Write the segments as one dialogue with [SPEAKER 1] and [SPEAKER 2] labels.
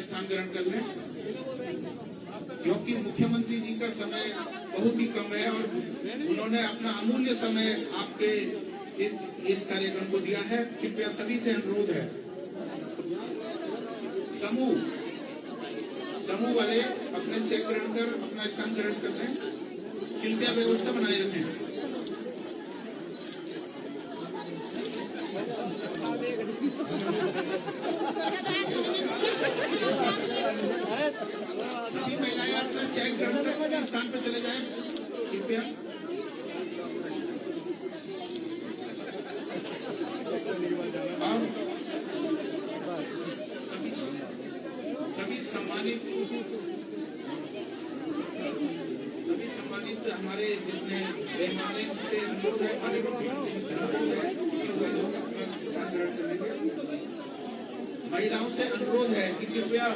[SPEAKER 1] स्थान ग्रहण कर लें, क्योंकि मुख्यमंत्री जी का समय बहुत ही कम है और उन्होंने अपना अमूल्य समय आपके इस कार्यक्रम को दिया है। कृपया सभी से अनुरोध है, समूह वाले अपने चेक ग्रहण कर अपना स्थान ग्रहण कर लें। कृपया व्यवस्था बनाए रखें। सभी महिलाएं अपना चेक ग्रहण कर अपने स्थान पर चले जाएं, कृपया। सभी सम्मानित हमारे जितने मेहमान हैं उनसे अनुरोध है, महिलाओं से अनुरोध है कि कृपया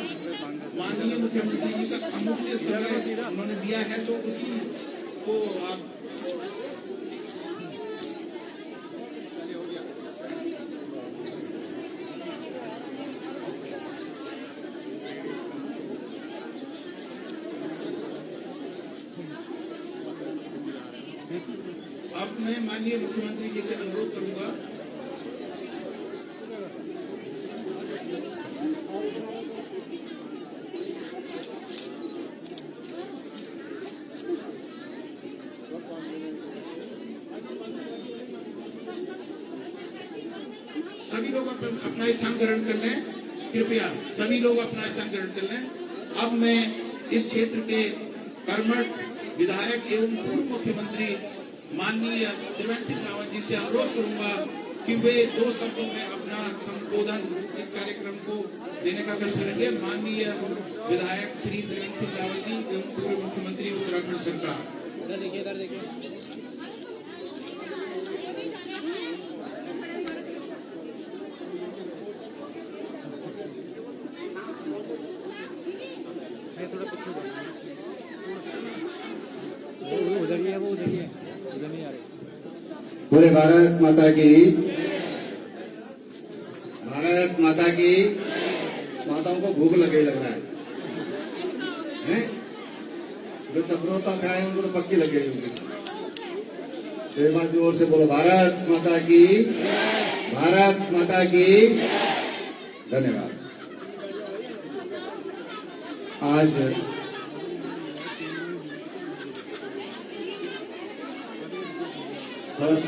[SPEAKER 1] माननीय मुख्यमंत्री जी का अमूल्य समय उन्होंने दिया है तो उसी को आप अब मैं माननीय मुख्यमंत्री जी से अनुरोध करूंगा सभी लोग अपना स्थान ग्रहण कर लें। कृपया सभी लोग अपना स्थान ग्रहण कर लें। अब मैं इस क्षेत्र के कर्मठ विधायक एवं पूर्व मुख्यमंत्री माननीय त्रिवेंद्र सिंह रावत जी से अनुरोध करूंगा कि वे 2 शब्दों में अपना संबोधन इस कार्यक्रम को देने का कष्ट करेंगे। माननीय विधायक श्री त्रिवेंद्र सिंह रावत जी एवं पूर्व मुख्यमंत्री उत्तराखंड सरकार।
[SPEAKER 2] इधर देखिए। उधर ही है, वो उधर ही है, उधर नहीं आ रही।
[SPEAKER 3] पूरे भारत माता की, भारत माता की। माताओं को भूख लग रहा है, हैं? जो चक्रोता खाए उनको तो पक्की लग गई होगी। एक बार जोर से बोलो, भारत माता की, भारत माता की। धन्यवाद। आज बस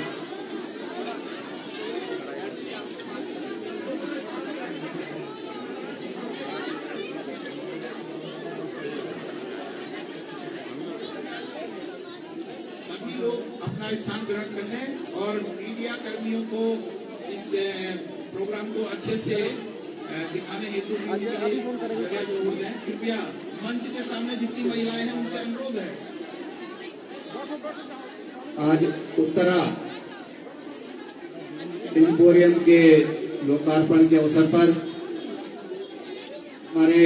[SPEAKER 1] सभी लोग अपना स्थान ग्रहण कर लें और मीडिया कर्मियों को इस प्रोग्राम को अच्छे से दिखाने हेतु कृपया मंच के सामने जितनी महिलाएं हैं उनसे अनुरोध है।
[SPEAKER 3] आज उत्तरा एम्पोरियम के लोकार्पण के अवसर पर हमारे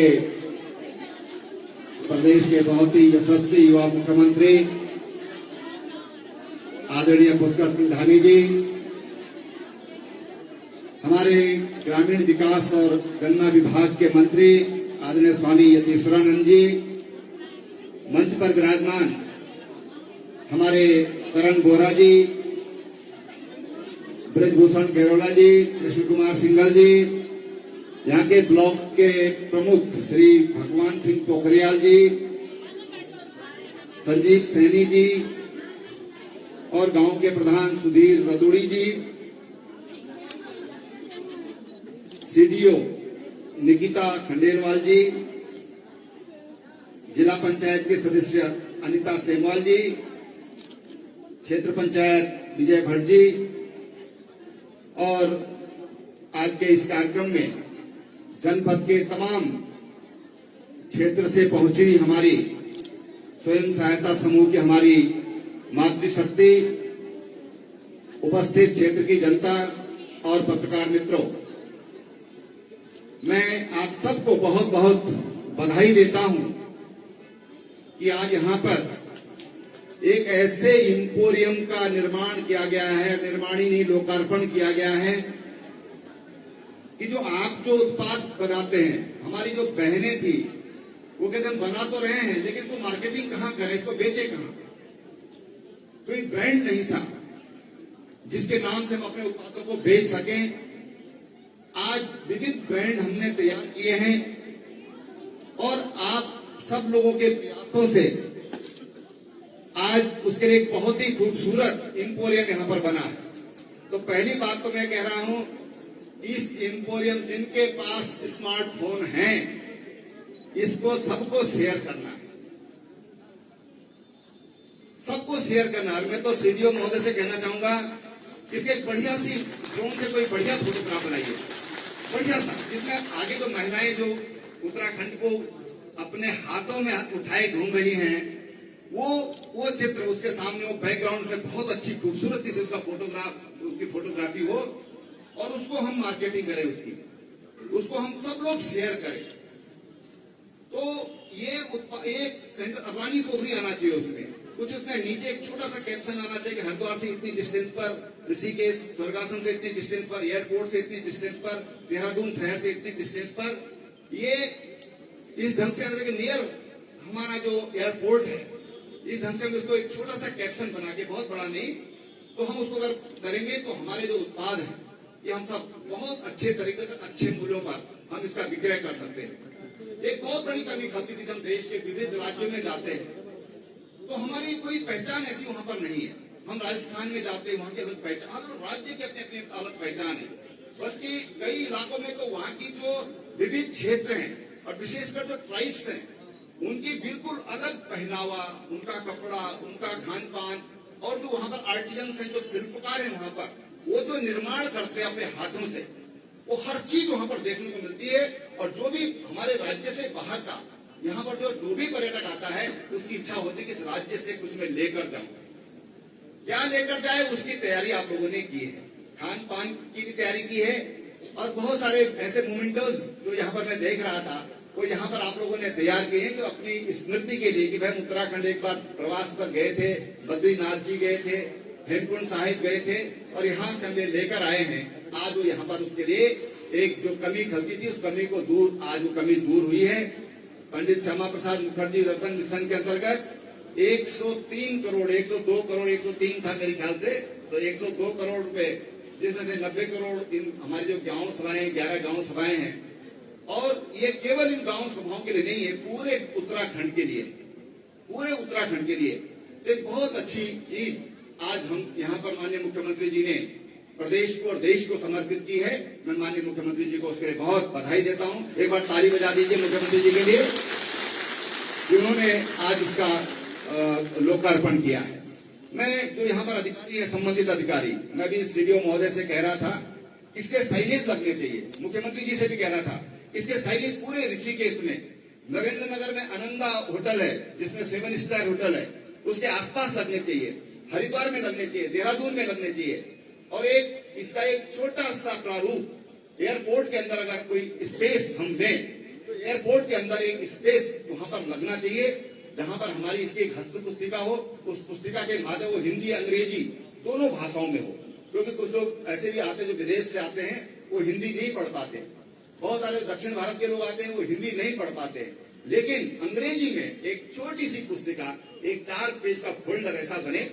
[SPEAKER 3] प्रदेश के बहुत ही यशस्वी युवा मुख्यमंत्री आदरणीय पुष्कर सिंह धामी जी, हमारे ग्रामीण विकास और गन्ना विभाग के मंत्री आदरणीय स्वामी यतीश्वरानंद जी, मंच पर विराजमान हमारे करण बोरा जी, ब्रजभूषण गेरोला जी, कृष्ण कुमार सिंघल जी, यहाँ के ब्लॉक के प्रमुख श्री भगवान सिंह पोखरियाल जी, संजीव सैनी जी और गांव के प्रधान सुधीर रदुड़ी जी, सीडीओ निकिता खंडेलवाल जी, जिला पंचायत के सदस्य अनिता सेमवाल जी, क्षेत्र पंचायत विजय भट्ट जी और आज के इस कार्यक्रम में जनपद के तमाम क्षेत्र से पहुंची हमारी स्वयं सहायता समूह की हमारी मातृशक्ति, उपस्थित क्षेत्र की जनता और पत्रकार मित्रों, मैं आप सबको बहुत बहुत बधाई देता हूं कि आज यहां पर एक ऐसे एम्पोरियम का निर्माण किया गया है, निर्माण ही नहीं लोकार्पण किया गया है कि जो आप जो उत्पाद बनाते हैं, हमारी जो बहनें थी वो कहते हम बना तो रहे हैं लेकिन इसको मार्केटिंग कहाँ करें, इसको बेचे कहाँ। कोई ब्रांड नहीं था जिसके नाम से हम अपने उत्पादों को बेच सकें। आज विविध ब्रांड हमने तैयार किए हैं और आप सब लोगों के प्रयासों से आज उसके लिए एक बहुत ही खूबसूरत एम्पोरियम यहां पर बना है। तो पहली बात तो मैं कह रहा हूं, इस एम्पोरियम जिनके पास स्मार्टफोन है इसको सबको शेयर करना है, सबको शेयर करना है। मैं तो सीडीओ महोदय से कहना चाहूंगा इसके एक बढ़िया सी ड्रोन से कोई बढ़िया फोटोग्राफ बनाइए, बढ़िया सा, जिसमें आगे तो महिलाएं जो उत्तराखंड को अपने हाथों में उठाए घूम रही हैं, वो चित्र उसके सामने, वो बैकग्राउंड में बहुत अच्छी खूबसूरती से उसका फोटोग्राफ, उसकी फोटोग्राफी हो और उसको हम मार्केटिंग करें, उसको हम सब लोग शेयर करें। तो ये एक सेंटर अरवानी पोखरी आना चाहिए, उसमें कुछ उसमें नीचे एक छोटा सा कैप्शन आना चाहिए कि हरिद्वार से इतनी डिस्टेंस पर, ऋषिकेश स्वर्गासन से इतनी डिस्टेंस पर, एयरपोर्ट से इतनी डिस्टेंस पर, देहरादून शहर से इतनी डिस्टेंस पर। ये इस ढंग से आना चाहिए, नियर हमारा जो एयरपोर्ट है, इस ढंग से हम इसको एक छोटा सा कैप्शन बना के, बहुत बड़ा नहीं, तो हम उसको अगर करेंगे तो हमारे जो उत्पाद है ये हम सब बहुत अच्छे तरीके से अच्छे मूल्यों पर हम इसका विक्रय कर सकते हैं। एक बहुत बड़ी कमी खलती थी, हम देश के विविध राज्यों में जाते हैं तो हमारी कोई पहचान ऐसी वहां पर नहीं है। हम राजस्थान में जाते हैं, वहां की अलग पहचान, राज्य की अपनी अपनी अलग पहचान है, बल्कि कई इलाकों में तो वहां की जो विविध क्षेत्र हैं और विशेषकर जो ट्राइब्स हैं उनकी बिल्कुल अलग पहनावा, उनका कपड़ा, उनका खान पान, और जो वहां पर आर्टिजन्स हैं, जो शिल्पकार हैं वहां पर, वो जो निर्माण करते हैं अपने हाथों से, वो हर चीज वहां पर देखने को मिलती है। और जो भी हमारे राज्य से बाहर का यहाँ पर जो भी पर्यटक आता है उसकी इच्छा होती है कि इस राज्य से कुछ मैं लेकर जाऊं, क्या लेकर जाए उसकी तैयारी आप लोगों ने की है, खान पान की भी तैयारी की है। और बहुत सारे ऐसे मोमेंटोज जो यहाँ पर मैं देख रहा था वो यहाँ पर आप लोगों ने तैयार किए हैं, जो अपनी स्मृति के लिए कि भाई उत्तराखंड एक बार प्रवास पर गए थे, बद्रीनाथ जी गए थे, हेमकुंड साहिब गए थे और यहाँ से हम लेकर आए हैं। आज वो यहाँ पर उसके लिए एक जो कमी खलती थी उस कमी को दूर, आज वो कमी दूर हुई है। पंडित श्यामा प्रसाद मुखर्जी रत्न मिशन के अंतर्गत 103 करोड़, 102 करोड़, 103 था मेरे ख्याल से, तो 102 करोड़ रुपए, जिसमें से 90 करोड़ इन हमारी जो गांव सभाएं, 11 गांव सभाएं हैं, और ये केवल इन गांव सभाओं के लिए नहीं है, पूरे उत्तराखंड के लिए, पूरे उत्तराखंड के लिए एक बहुत अच्छी चीज आज हम यहाँ पर माननीय मुख्यमंत्री जी ने प्रदेश को और देश को समर्पित की है। मैं माननीय मुख्यमंत्री जी को उसके लिए बहुत बधाई देता हूं। एक बार ताली बजा दीजिए मुख्यमंत्री जी के लिए, जिन्होंने आज उसका लोकार्पण किया है। मैं जो यहाँ पर अधिकारी है, संबंधित अधिकारी, मैं भी सीडीओ महोदय से कह रहा था इसके साइनेज लगने चाहिए, मुख्यमंत्री जी से भी कह रहा था इसके साइनेज पूरे ऋषिकेश में, नरेंद्र नगर में आनंदा होटल है जिसमें 7 स्टार होटल है, उसके आसपास लगने चाहिए, हरिद्वार में लगने चाहिए, देहरादून में लगने चाहिए। और एक इसका एक छोटा सा प्रारूप एयरपोर्ट के अंदर अगर कोई स्पेस हम दें तो एयरपोर्ट के अंदर एक स्पेस वहां पर लगना चाहिए, जहां पर हमारी इसकी एक हस्त पुस्तिका हो, उस पुस्तिका के माध्यम वो हिंदी अंग्रेजी दोनों भाषाओं में हो। क्योंकि कुछ लोग ऐसे भी आते हैं जो विदेश से आते हैं, वो हिंदी नहीं पढ़ पाते, बहुत सारे दक्षिण भारत के लोग आते हैं वो हिंदी नहीं पढ़ पाते, लेकिन अंग्रेजी में एक छोटी सी पुस्तिका, एक 4 पेज का फोल्डर ऐसा बने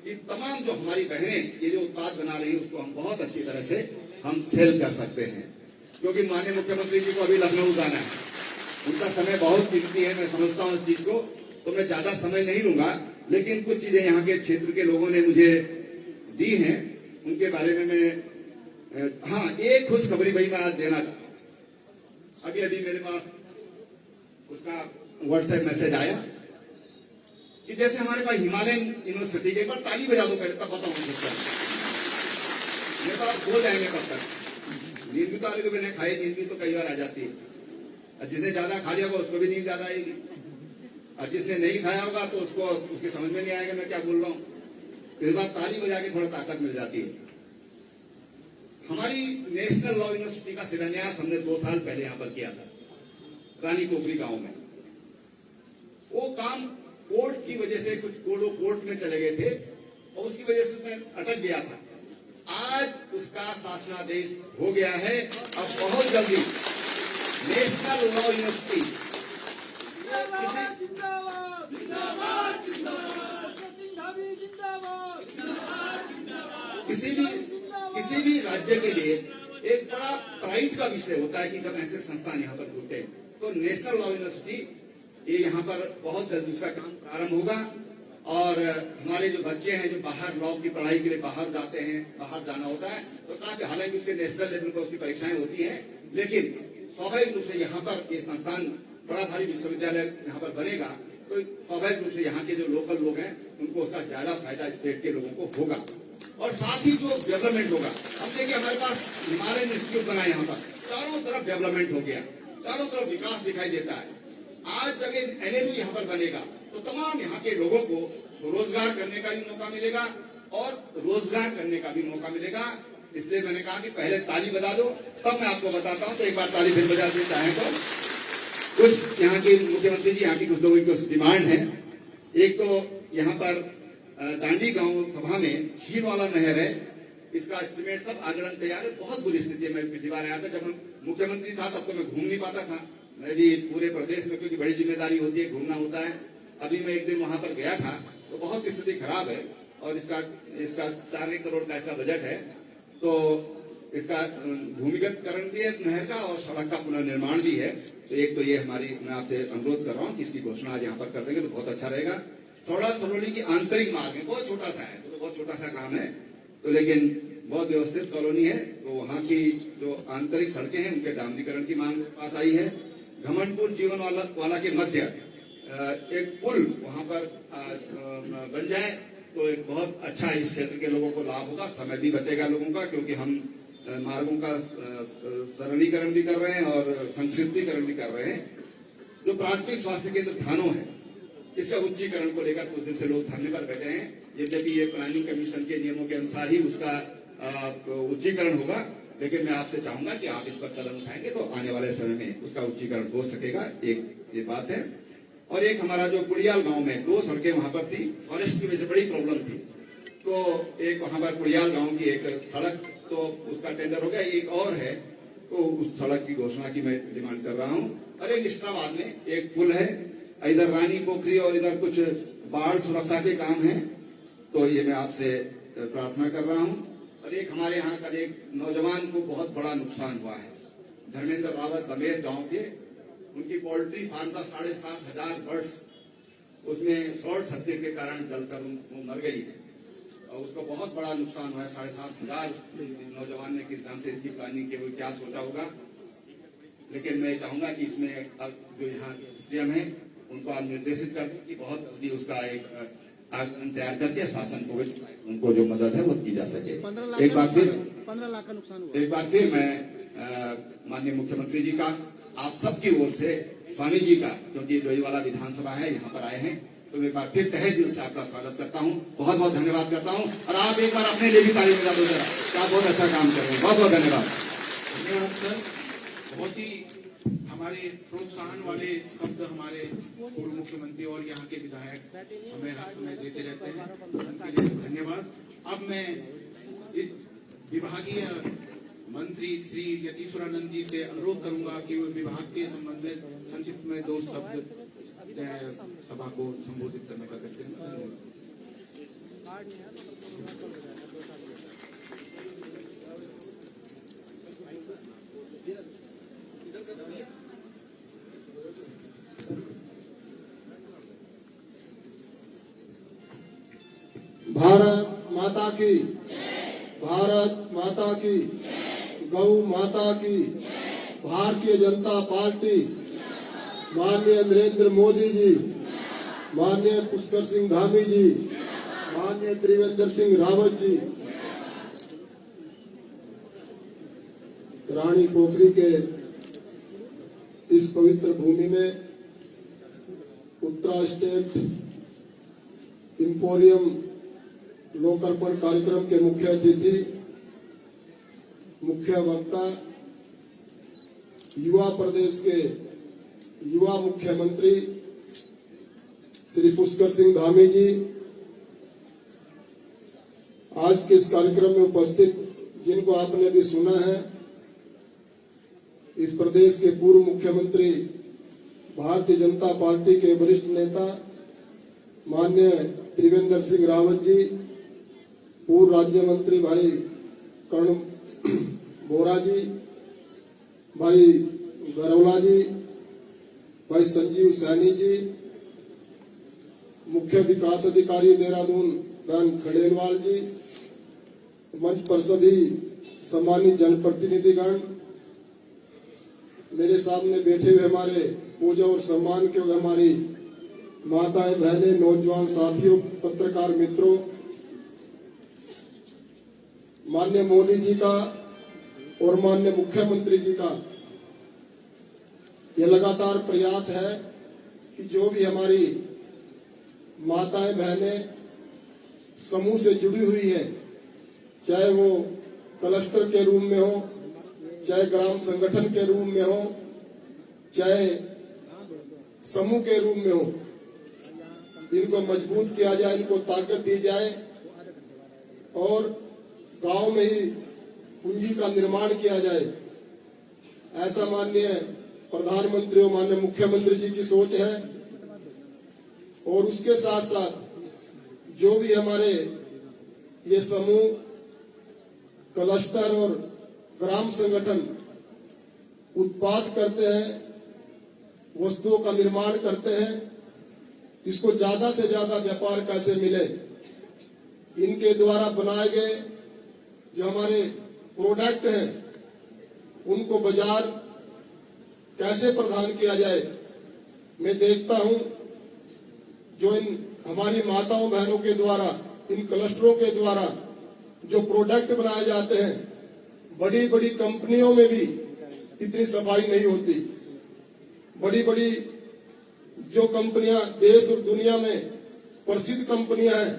[SPEAKER 3] कि तमाम जो हमारी बहनें ये जो उत्पाद बना रही है उसको हम बहुत अच्छी तरह से हम सेल कर सकते हैं। क्योंकि माननीय मुख्यमंत्री जी को अभी लखनऊ जाना है, उनका समय बहुत कीमती है, मैं समझता हूँ इस चीज को, तो मैं ज्यादा समय नहीं लूंगा, लेकिन कुछ चीजें यहाँ के क्षेत्र के लोगों ने मुझे दी हैं, उनके बारे में मैं हाँ एक खुशखबरी भाई मैं आज देना चाहता हूँ। अभी मेरे पास उसका व्हाट्सएप मैसेज आया कि जैसे हमारे पास हिमालयन यूनिवर्सिटी के, एक बार ताली बजा दो पहले तब बताऊं सकता मेरे पास हो जाएंगे तब तक। नींद भी तो आने को मैंने खाई, नींद भी तो कई बार आ जाती है, और जिसने ज्यादा खा लिया होगा उसको भी नींद ज्यादा आएगी, और जिसने नहीं खाया होगा तो उसको उसकी समझ में नहीं आएगा मैं क्या बोल रहा हूँ। इस बार ताली बजा के थोड़ा ताकत मिल जाती है। हमारी नेशनल लॉ यूनिवर्सिटी का शिलान्यास हमने 2 साल पहले यहाँ पर किया था, रानी पोखरी गांव में। वो काम कोर्ट की वजह से, कुछ कोर्ट में चले गए थे और उसकी वजह से उसमें अटक गया था। आज उसका शासनादेश हो गया है। अब बहुत जल्दी नेशनल लॉ यूनिवर्सिटी किसी भी राज्य के लिए एक बड़ा प्राइड का विषय होता है कि जब ऐसे संस्थान यहाँ पर खुलते हैं। तो नेशनल लॉ यूनिवर्सिटी ये यहाँ पर बहुत जल्द उसका काम प्रारंभ होगा और हमारे जो बच्चे हैं जो बाहर लॉ की पढ़ाई के लिए बाहर जाते हैं, बाहर जाना होता है, तो काफी हालांकि उसके नेशनल लेवल पर उसकी परीक्षाएं होती हैं, लेकिन स्वाभाविक रूप से यहाँ पर ये संस्थान बड़ा भारी विश्वविद्यालय यहाँ पर बनेगा तो स्वाभाविक रूप से यहाँ के जो लोकल लोग हैं उनको उसका ज्यादा फायदा स्टेट के लोगों को होगा। और साथ ही जो डेवलपमेंट होगा, अब देखिए हमारे पास हिमालयन इंस्टीट्यूट बना यहाँ पर, चारों तरफ डेवलपमेंट हो गया, चारों तरफ विकास दिखाई देता है। आज जब NLU यहाँ पर बनेगा तो तमाम यहाँ के लोगों को रोजगार करने का भी मौका मिलेगा और रोजगार करने का भी मौका मिलेगा। इसलिए मैंने कहा कि पहले ताली बजा दो, तब मैं आपको बताता हूँ। तो एक बार ताली फिर बजा दें चाहें तो। कुछ यहाँ के मुख्यमंत्री जी यहाँ की कुछ लोगों की कुछ डिमांड है। एक तो यहाँ पर डांडी गांव सभा में झील वाला नहर है, इसका एस्टिमेट सब आगरण तैयार है। बहुत बुरी स्थिति में पिछली बार आया था जब हम मुख्यमंत्री था, तब तो मैं घूम नहीं पाता था। मैं भी पूरे प्रदेश में, क्योंकि बड़ी जिम्मेदारी होती है, घूमना होता है। अभी मैं एक दिन वहां पर गया था तो बहुत स्थिति खराब है और इसका 4 करोड़ का इसका बजट है। तो इसका भूमिगतकरण भी है नहर का और सड़क का पुनर्निर्माण भी है। तो एक तो ये हमारी, मैं आपसे अनुरोध कर रहा हूँ कि इसकी घोषणा आज यहाँ पर कर देंगे तो बहुत अच्छा रहेगा। सौड़ा सरोली की आंतरिक मार्ग है, बहुत छोटा सा है, तो बहुत छोटा सा काम है, तो लेकिन बहुत व्यवस्थित कॉलोनी है। तो वहाँ की जो आंतरिक सड़कें हैं उनके डामरीकरण की मांग पास आई है। घमंडपुर जीवन वाला के मध्य एक पुल वहाँ पर बन जाए तो एक बहुत अच्छा इस क्षेत्र के लोगों को लाभ होगा, समय भी बचेगा लोगों का, क्योंकि हम मार्गों का सरलीकरण भी कर रहे हैं और संक्षिप्तीकरण भी कर रहे हैं। जो प्राथमिक स्वास्थ्य केंद्र थानों है, इसका उच्चीकरण को लेकर कुछ दिन से लोग धरने पर बैठे हैं। यद्यपि ये प्लानिंग कमीशन के नियमों के अनुसार ही उसका उच्चीकरण होगा, लेकिन मैं आपसे चाहूंगा कि आप इस पर कदम उठाएंगे तो आने वाले समय में उसका उच्चीकरण हो सकेगा। एक ये बात है। और एक हमारा जो कुड़ियाल गांव में 2 सड़कें वहां पर थी, फॉरेस्ट की वजह से बड़ी प्रॉब्लम थी, तो एक वहां पर कुड़ियाल गांव की एक सड़क, तो उसका टेंडर हो गया। एक और है, तो उस सड़क की घोषणा की मैं डिमांड कर रहा हूँ। और एक निष्ठाबाद में एक पुल है, इधर रानी पोखरी और इधर कुछ बाढ़ सुरक्षा के काम है, तो ये मैं आपसे प्रार्थना कर रहा हूँ। और एक हमारे यहाँ कल एक नौजवान को बहुत बड़ा नुकसान हुआ है, धर्मेंद्र रावत बमेर गांव के, उनकी पोल्ट्री फार्म का 7,500 बर्ड्स उसमें शॉर्ट सर्किट के कारण जलकर वो मर गई है और उसको बहुत बड़ा नुकसान हुआ है। 7,500 नौजवान ने किस ढंग से इसकी प्लानिंग की हुई, क्या सोचा होगा। लेकिन मैं चाहूंगा कि इसमें अब जो यहाँ सीएम है उनको आप निर्देशित कर दें कि बहुत जल्दी उसका एक तैयार करके शासन को उनको जो मदद है वो की जा सके। एक बार फिर
[SPEAKER 2] 15 लाख का नुकसान हुआ।
[SPEAKER 3] एक बार फिर मैं माननीय मुख्यमंत्री जी का, आप सबकी ओर से, स्वामी जी का, क्योंकि डोईवाला विधानसभा है, यहाँ पर आए हैं, तो एक बार फिर तहे दिल से आपका स्वागत करता हूँ, बहुत बहुत धन्यवाद करता हूँ। और आप एक बार अपने लिए भी ताली बजा दो जरा, क्या बहुत अच्छा काम कर रहे हैं। बहुत बहुत धन्यवाद।
[SPEAKER 1] धन्यवाद सर, बहुत ही हमारे प्रोत्साहन वाले शब्द हमारे पूर्व मुख्यमंत्री और यहाँ के विधायक हमें हर समय देते रहते हैं, उनके लिए धन्यवाद। अब मैं विभागीय मंत्री श्री यतीश्वरानंद जी से अनुरोध करूंगा कि वो विभाग के संबंध में संक्षिप्त में 2 शब्द सभा को संबोधित करने का करते हैं।
[SPEAKER 4] भारत माता की, भारत माता की, गौ माता की, भारतीय जनता पार्टी, माननीय नरेंद्र मोदी जी, माननीय पुष्कर सिंह धामी जी, माननीय त्रिवेंद्र सिंह रावत जी, रानी पोखरी के इस पवित्र भूमि में उत्तरा स्टेट इंपोरियम लोकार्पण कार्यक्रम के मुख्य अतिथि, मुख्य वक्ता, युवा प्रदेश के युवा मुख्यमंत्री श्री पुष्कर सिंह धामी जी, आज के इस कार्यक्रम में उपस्थित जिनको आपने भी सुना है, इस प्रदेश के पूर्व मुख्यमंत्री, भारतीय जनता पार्टी के वरिष्ठ नेता माननीय त्रिवेंद्र सिंह रावत जी, पूर्व राज्य मंत्री भाई कर्ण बोरा जी, भाई गरौला जी, भाई संजीव सैनी जी, मुख्य विकास अधिकारी देहरादून बहन खड़ेलवाल जी, मंच पर सभी सम्मानित जनप्रतिनिधिगण, मेरे सामने बैठे हुए हमारे पूजा और सम्मान के हमारी माताएं, बहनें, नौजवान साथियों, पत्रकार मित्रों, माननीय मोदी जी का और माननीय मुख्यमंत्री जी का यह लगातार प्रयास है कि जो भी हमारी माताएं, बहनें समूह से जुड़ी हुई है, चाहे वो क्लस्टर के रूप में हो, चाहे ग्राम संगठन के रूप में हो, चाहे समूह के रूप में हो, इनको मजबूत किया जाए, इनको ताकत दी जाए और गांव में ही पूंजी का निर्माण किया जाए। ऐसा माननीय प्रधानमंत्री और माननीय मुख्यमंत्री जी की सोच है। और उसके साथ साथ जो भी हमारे ये समूह, क्लस्टर और ग्राम संगठन उत्पाद करते हैं, वस्तुओं का निर्माण करते हैं, इसको ज्यादा से ज्यादा व्यापार कैसे मिले, इनके द्वारा बनाए गए जो हमारे प्रोडक्ट हैं उनको बाजार कैसे प्रदान किया जाए। मैं देखता हूं जो इन हमारी माताओं बहनों के द्वारा, इन क्लस्टरों के द्वारा जो प्रोडक्ट बनाए जाते हैं, बड़ी बड़ी कंपनियों में भी इतनी सफाई नहीं होती। बड़ी बड़ी जो कंपनियां देश और दुनिया में प्रसिद्ध कंपनियां हैं,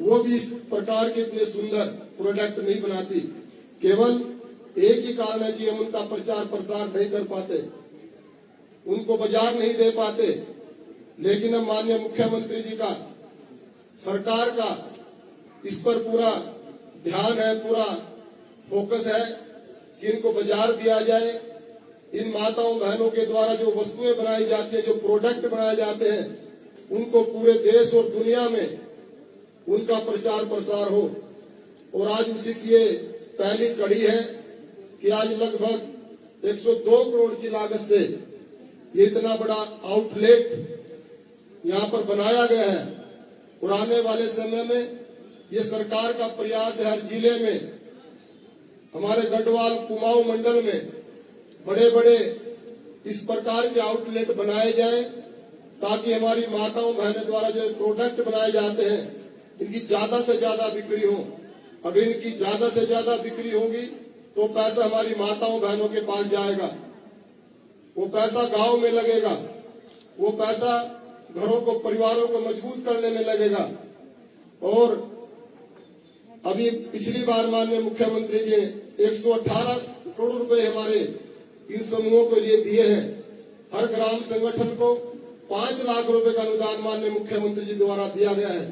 [SPEAKER 4] वो भी इस प्रकार के इतने सुंदर प्रोडक्ट नहीं बनाती। केवल एक ही कारण है कि हम उनका प्रचार प्रसार नहीं कर पाते, उनको बाजार नहीं दे पाते। लेकिन हम माननीय मुख्यमंत्री जी का, सरकार का इस पर पूरा ध्यान है, पूरा फोकस है कि इनको बाजार दिया जाए। इन माताओं बहनों के द्वारा जो वस्तुएं बनाई जाती है, जो प्रोडक्ट बनाए जाते हैं, उनको पूरे देश और दुनिया में उनका प्रचार प्रसार हो। और आज उसी की ये पहली कड़ी है कि आज लगभग 102 करोड़ की लागत से ये इतना बड़ा आउटलेट यहाँ पर बनाया गया है। और आने वाले समय में ये सरकार का प्रयास है, हर जिले में, हमारे गढ़वाल कुमाऊं मंडल में बड़े बड़े इस प्रकार के आउटलेट बनाए जाएं, ताकि हमारी माताओं बहनों द्वारा जो प्रोडक्ट बनाए जाते हैं, इनकी ज्यादा से ज्यादा बिक्री हो। अगर इनकी ज्यादा से ज्यादा बिक्री होगी तो पैसा हमारी माताओं बहनों के पास जाएगा, वो पैसा गांव में लगेगा, वो पैसा घरों को, परिवारों को मजबूत करने में लगेगा। और अभी पिछली बार माननीय मुख्यमंत्री जी ने 118 करोड़ रुपए हमारे इन समूहों के लिए दिए हैं। हर ग्राम संगठन को 5 लाख रुपए का अनुदान माननीय मुख्यमंत्री जी द्वारा दिया गया है।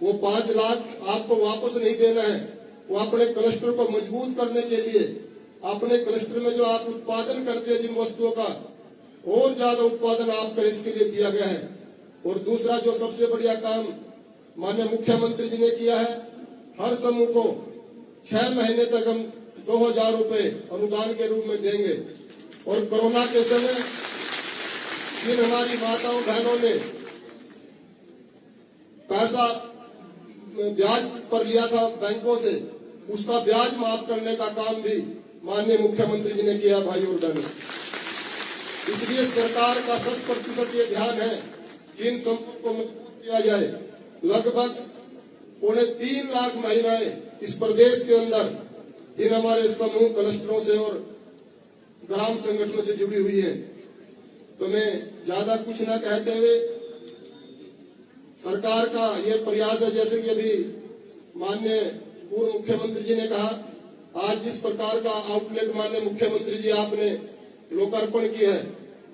[SPEAKER 4] वो 5 लाख आपको वापस नहीं देना है, वो अपने क्लस्टर को मजबूत करने के लिए, अपने क्लस्टर में जो आप उत्पादन करते हैं जिन वस्तुओं का, और ज्यादा उत्पादन आप करें, इसके लिए दिया गया है। और दूसरा जो सबसे बढ़िया काम माननीय मुख्यमंत्री जी ने किया है, हर समूह को 6 महीने तक हम 2000 रुपए अनुदान के रूप में देंगे। और कोरोना के समय जिन हमारी माताओं बहनों ने पैसा ब्याज पर लिया था बैंकों से, उसका ब्याज माफ करने का काम भी माननीय मुख्यमंत्री जी ने किया भाई और बहनों। इसलिए सरकार का 100% ये ध्यान है कि इन समूहों को मजबूत किया जाए। लगभग 3.25 लाख महिलाएं इस प्रदेश के अंदर इन हमारे समूह क्लस्टरों से और ग्राम संगठनों से जुड़ी हुई है। तो मैं ज्यादा कुछ न कहते हुए, सरकार का ये प्रयास है, जैसे कि अभी माननीय पूर्व मुख्यमंत्री जी ने कहा, आज जिस प्रकार का आउटलेट माननीय मुख्यमंत्री जी आपने लोकार्पण किया है,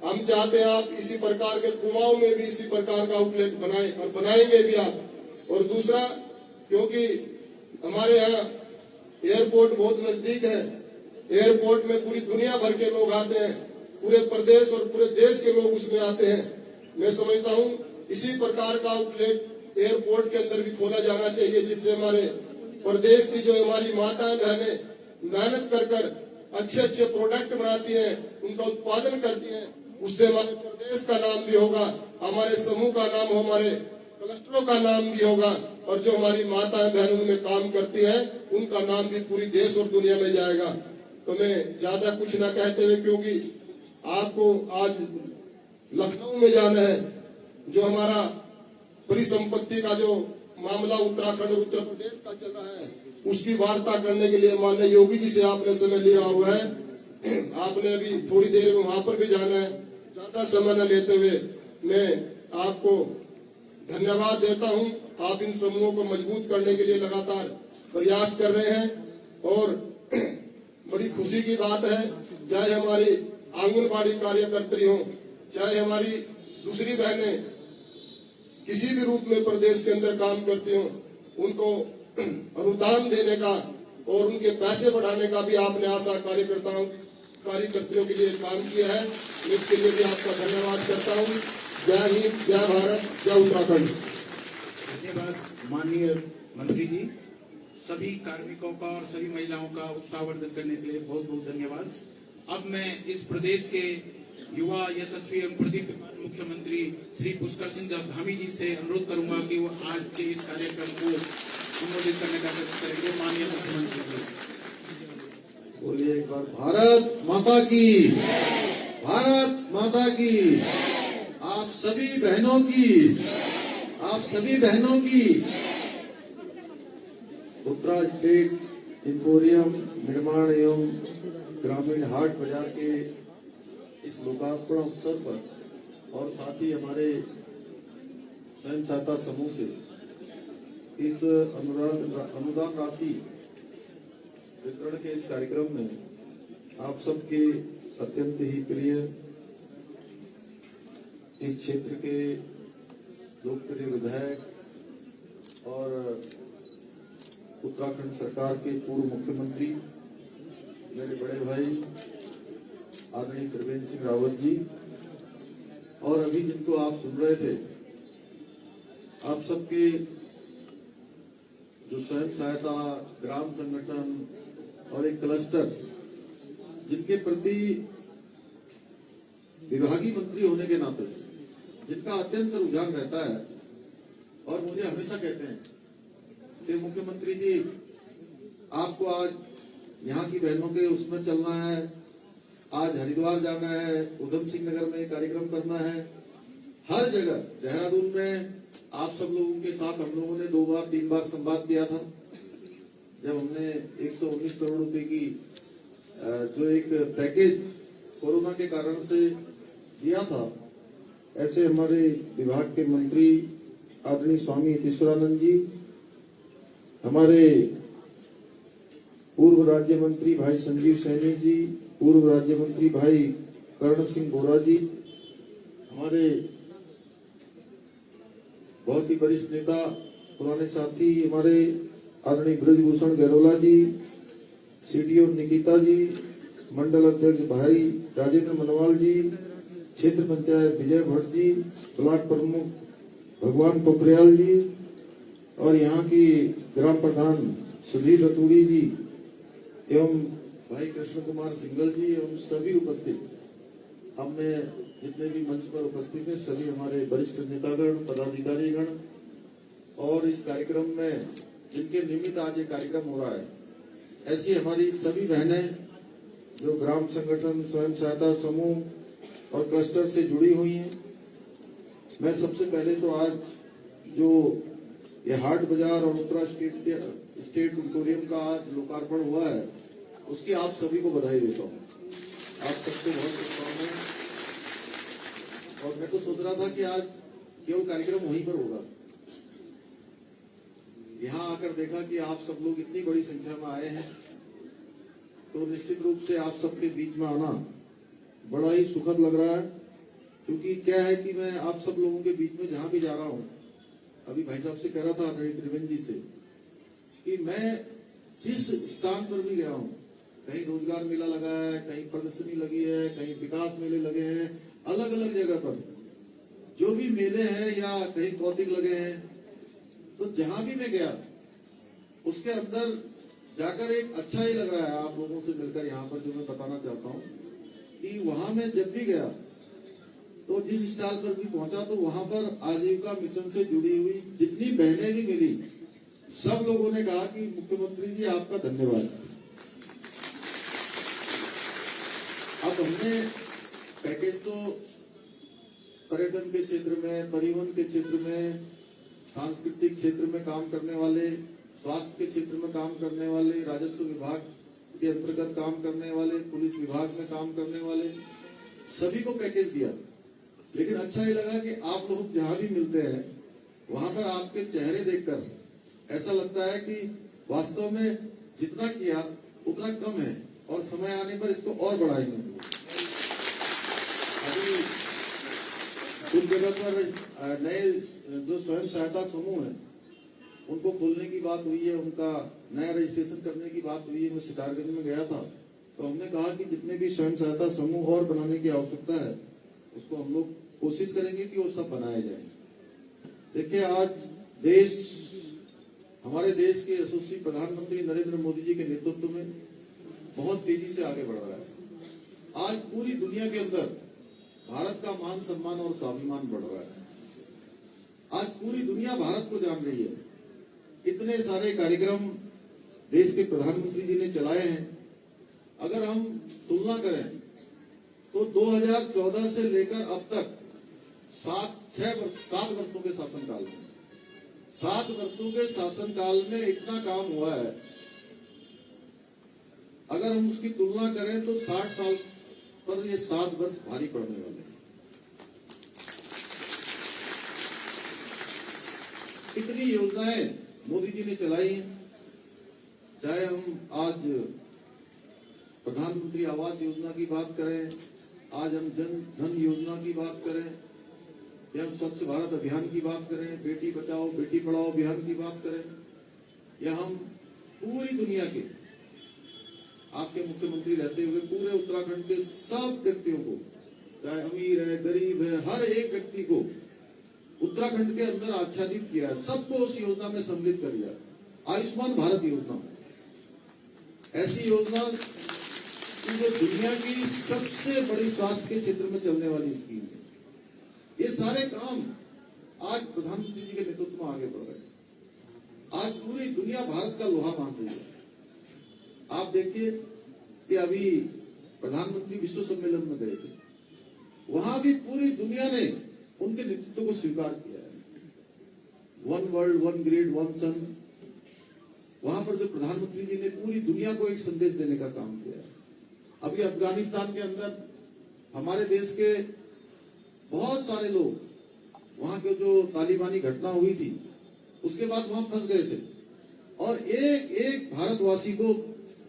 [SPEAKER 4] हम चाहते हैं आप इसी प्रकार के कुमाऊं में भी इसी प्रकार का आउटलेट बनाएं और बनाएंगे भी आप। और दूसरा, क्योंकि हमारे यहाँ एयरपोर्ट बहुत नजदीक है। एयरपोर्ट में पूरी दुनिया भर के लोग आते हैं, पूरे प्रदेश और पूरे देश के लोग उसमें आते हैं। मैं समझता हूँ इसी प्रकार का आउटलेट एयरपोर्ट के अंदर भी खोला जाना चाहिए, जिससे हमारे प्रदेश की जो हमारी माताएं बहनें मेहनत कर अच्छे अच्छे प्रोडक्ट बनाती हैं, उनका उत्पादन करती हैं, उससे हमारे प्रदेश का नाम भी होगा, हमारे समूह का नाम, हमारे क्लस्टरों का नाम भी होगा, और जो हमारी माताएं बहन उनमें काम करती हैं उनका नाम भी पूरी देश और दुनिया में जाएगा। तो मैं ज्यादा कुछ ना कहते हुए, क्योंकि आपको आज लखनऊ में जाना है, जो हमारा परिसंपत्ति का जो मामला उत्तराखंड और उत्तर प्रदेश का चल रहा है, उसकी वार्ता करने के लिए माननीय योगी जी से आपने समय लिया हुआ है। आपने अभी थोड़ी देर में वहां पर भी जाना है। ज्यादा समय न लेते हुए मैं आपको धन्यवाद देता हूं। आप इन समूहों को मजबूत करने के लिए लगातार प्रयास कर रहे हैं और बड़ी खुशी की बात है, चाहे हमारी आंगनबाड़ी कार्यकर्त्री हो, चाहे हमारी दूसरी बहनें किसी भी रूप में प्रदेश के अंदर काम करती हो, उनको अनुदान देने का और उनके पैसे बढ़ाने का भी आपने आशा कार्यकर्तियों के लिए काम किया है। इसके लिए भी आपका धन्यवाद करता हूं। जय हिंद, जय भारत, जय उत्तराखंड।
[SPEAKER 1] धन्यवाद माननीय मंत्री जी। सभी कार्मिकों का और सभी महिलाओं का उत्साहवर्धन करने के लिए बहुत बहुत धन्यवाद। अब मैं इस प्रदेश के युवा यशस्वी एवं प्रदीप्यमान मुख्यमंत्री श्री पुष्कर सिंह धामी जी से अनुरोध करूंगा कि वो आज के इस कार्यक्रम को संबोधित करने का प्रयास करेंगे। माननीय मुख्यमंत्री जी
[SPEAKER 5] बोलिए एक बार, भारत माता की, भारत माता की। आप सभी बहनों की, आप सभी बहनों की उत्तरा स्टेट इंपोरियम निर्माण एवं ग्रामीण हाट बाजार के इस लोकार्पण अवसर पर और साथ ही हमारे स्वयं सहायता समूह से इस अनुदान राशि वितरण के इस कार्यक्रम में आप सबके अत्यंत ही प्रिय इस क्षेत्र के लोकप्रिय विधायक और उत्तराखंड सरकार के पूर्व मुख्यमंत्री मेरे बड़े भाई आदरणीय त्रिवेंद्र सिंह रावत जी, और अभी जिनको आप सुन रहे थे, आप सबके जो स्वयं सहायता ग्राम संगठन और एक क्लस्टर, जिनके प्रति विभागीय मंत्री होने के नाते जिनका अत्यंत रुझान रहता है, और मुझे हमेशा कहते हैं कि मुख्यमंत्री जी आपको आज यहाँ की बहनों के उसमें चलना है, आज हरिद्वार जाना है, उधम सिंह नगर में कार्यक्रम करना है, हर जगह देहरादून में आप सब लोगों के साथ हम लोगों ने 2 बार 3 बार संवाद किया था, जब हमने 119 करोड़ रुपए की जो एक पैकेज कोरोना के कारण से दिया था। ऐसे हमारे विभाग के मंत्री आदरणीय स्वामी यतीश्वरानंद जी, हमारे पूर्व राज्य मंत्री भाई संजीव सैनी जी, पूर्व राज्य मंत्री भाई कर्ण सिंह बोरा जी, हमारे बहुत ही वरिष्ठ नेता पुराने साथी हमारे आदरणीय ब्रजभूषण गहलोला जी, सीडीओ निकिता जी, मंडल अध्यक्ष भाई राजेंद्र मनवाल जी, क्षेत्र पंचायत विजय भट्ट जी, ब्लॉक प्रमुख भगवान पोखरियाल जी, और यहाँ की ग्राम प्रधान सुधीर रतूड़ी जी एवं भाई कृष्ण कुमार सिंगल जी एवं सभी उपस्थित, अब मैं जितने भी मंच पर उपस्थित हैं सभी हमारे वरिष्ठ नेतागण, पदाधिकारीगण, और इस कार्यक्रम में जिनके निमित्त आज ये कार्यक्रम हो रहा है, ऐसी हमारी सभी बहनें जो ग्राम संगठन, स्वयं सहायता समूह और क्लस्टर से जुड़ी हुई हैं। मैं सबसे पहले तो आज जो ये हाट बाजार और उत्तरा स्टेट इंपोरियम का आज लोकार्पण हुआ है, उसकी आप सभी को बधाई देता हूँ। आप सबको बहुत शुभकामनाएं। और मैं तो सोच रहा था कि आज केवल कार्यक्रम वहीं पर होगा, यहाँ आकर देखा कि आप सब लोग इतनी बड़ी संख्या में आए हैं, तो निश्चित रूप से आप सबके बीच में आना बड़ा ही सुखद लग रहा है। क्योंकि क्या है कि मैं आप सब लोगों के बीच में जहां भी जा रहा हूं, अभी भाई साहब से कह रहा था आदरणीय त्रिवेंद्र जी से कि मैं जिस स्थान पर भी गया हूं, कहीं रोजगार मेला लगा है, कहीं प्रदर्शनी लगी है, कहीं विकास मेले लगे हैं, अलग अलग जगह पर जो भी मेले हैं या कहीं कौतिक लगे हैं, तो जहां भी मैं गया उसके अंदर जाकर एक अच्छा ही लग रहा है आप लोगों से मिलकर। यहाँ पर जो मैं बताना चाहता हूँ कि वहां मैं जब भी गया तो जिस स्टॉल पर भी पहुंचा तो वहां पर आजीविका मिशन से जुड़ी हुई जितनी बहनें भी मिली, सब लोगों ने कहा कि मुख्यमंत्री जी आपका धन्यवाद। अब हमने पैकेज तो पर्यटन के क्षेत्र में, परिवहन के क्षेत्र में, सांस्कृतिक क्षेत्र में काम करने वाले, स्वास्थ्य के क्षेत्र में काम करने वाले, राजस्व विभाग के अंतर्गत काम करने वाले, पुलिस विभाग में काम करने वाले, सभी को पैकेज दिया। लेकिन अच्छा ही लगा कि आप लोग जहां भी मिलते हैं वहां पर आपके चेहरे देखकर ऐसा लगता है कि वास्तव में जितना किया उतना कम है और समय आने पर इसको और बढ़ाएंगे। अभी कुछ जगह पर नए जो स्वयं सहायता समूह है उनको खोलने की बात हुई है, उनका नया रजिस्ट्रेशन करने की बात हुई है। मैं सितारगंज में गया था तो हमने कहा कि जितने भी स्वयं सहायता समूह और बनाने की आवश्यकता है उसको हम लोग कोशिश करेंगे कि वो सब बनाए जाए। देखिए, आज देश, हमारे देश के यशस्वी प्रधानमंत्री नरेंद्र मोदी जी के नेतृत्व में बहुत तेजी से आगे बढ़ रहा है। आज पूरी दुनिया के अंदर भारत का मान सम्मान और स्वाभिमान बढ़ रहा है। आज पूरी दुनिया भारत को जान रही है। इतने सारे कार्यक्रम देश के प्रधानमंत्री जी ने चलाए हैं। अगर हम तुलना करें तो 2014 से लेकर अब तक 7 वर्षों के शासनकाल में, 7 वर्षों के शासनकाल में इतना काम हुआ है। अगर हम उसकी तुलना करें तो 60 साल पर ये 7 वर्ष भारी पड़ने वाले हैं। कितनी योजनाएं मोदी जी ने चलाई हैं, चाहे हम आज प्रधानमंत्री आवास योजना की बात करें, आज हम जन धन योजना की बात करें, या हम स्वच्छ भारत अभियान की बात करें, बेटी बचाओ बेटी पढ़ाओ अभियान की बात करें, या हम पूरी दुनिया के आपके मुख्यमंत्री रहते हुए पूरे उत्तराखंड के सब व्यक्तियों को, चाहे अमीर है गरीब है, हर एक व्यक्ति को उत्तराखंड के अंदर आच्छादित किया है, सबको उस योजना में सम्मिलित कर लिया। आयुष्मान भारत योजना ऐसी योजना जो दुनिया की सबसे बड़ी स्वास्थ्य के क्षेत्र में चलने वाली स्कीम है। ये सारे काम आज प्रधानमंत्री जी के नेतृत्व में आगे बढ़ रहे हैं। आज पूरी दुनिया भारत का लोहा मान रही है। आप देखिए कि अभी प्रधानमंत्री विश्व सम्मेलन में गए थे, वहां भी पूरी दुनिया ने उनके नेतृत्व को स्वीकार किया है। 1 वर्ल्ड 1 ग्रिड 1 सन, वहां पर जो प्रधानमंत्री जी ने पूरी दुनिया को एक संदेश देने का काम किया है। अभी अफगानिस्तान के अंदर हमारे देश के बहुत सारे लोग, वहां के जो तालिबानी घटना हुई थी उसके बाद वहां फंस गए थे, और एक एक भारतवासी को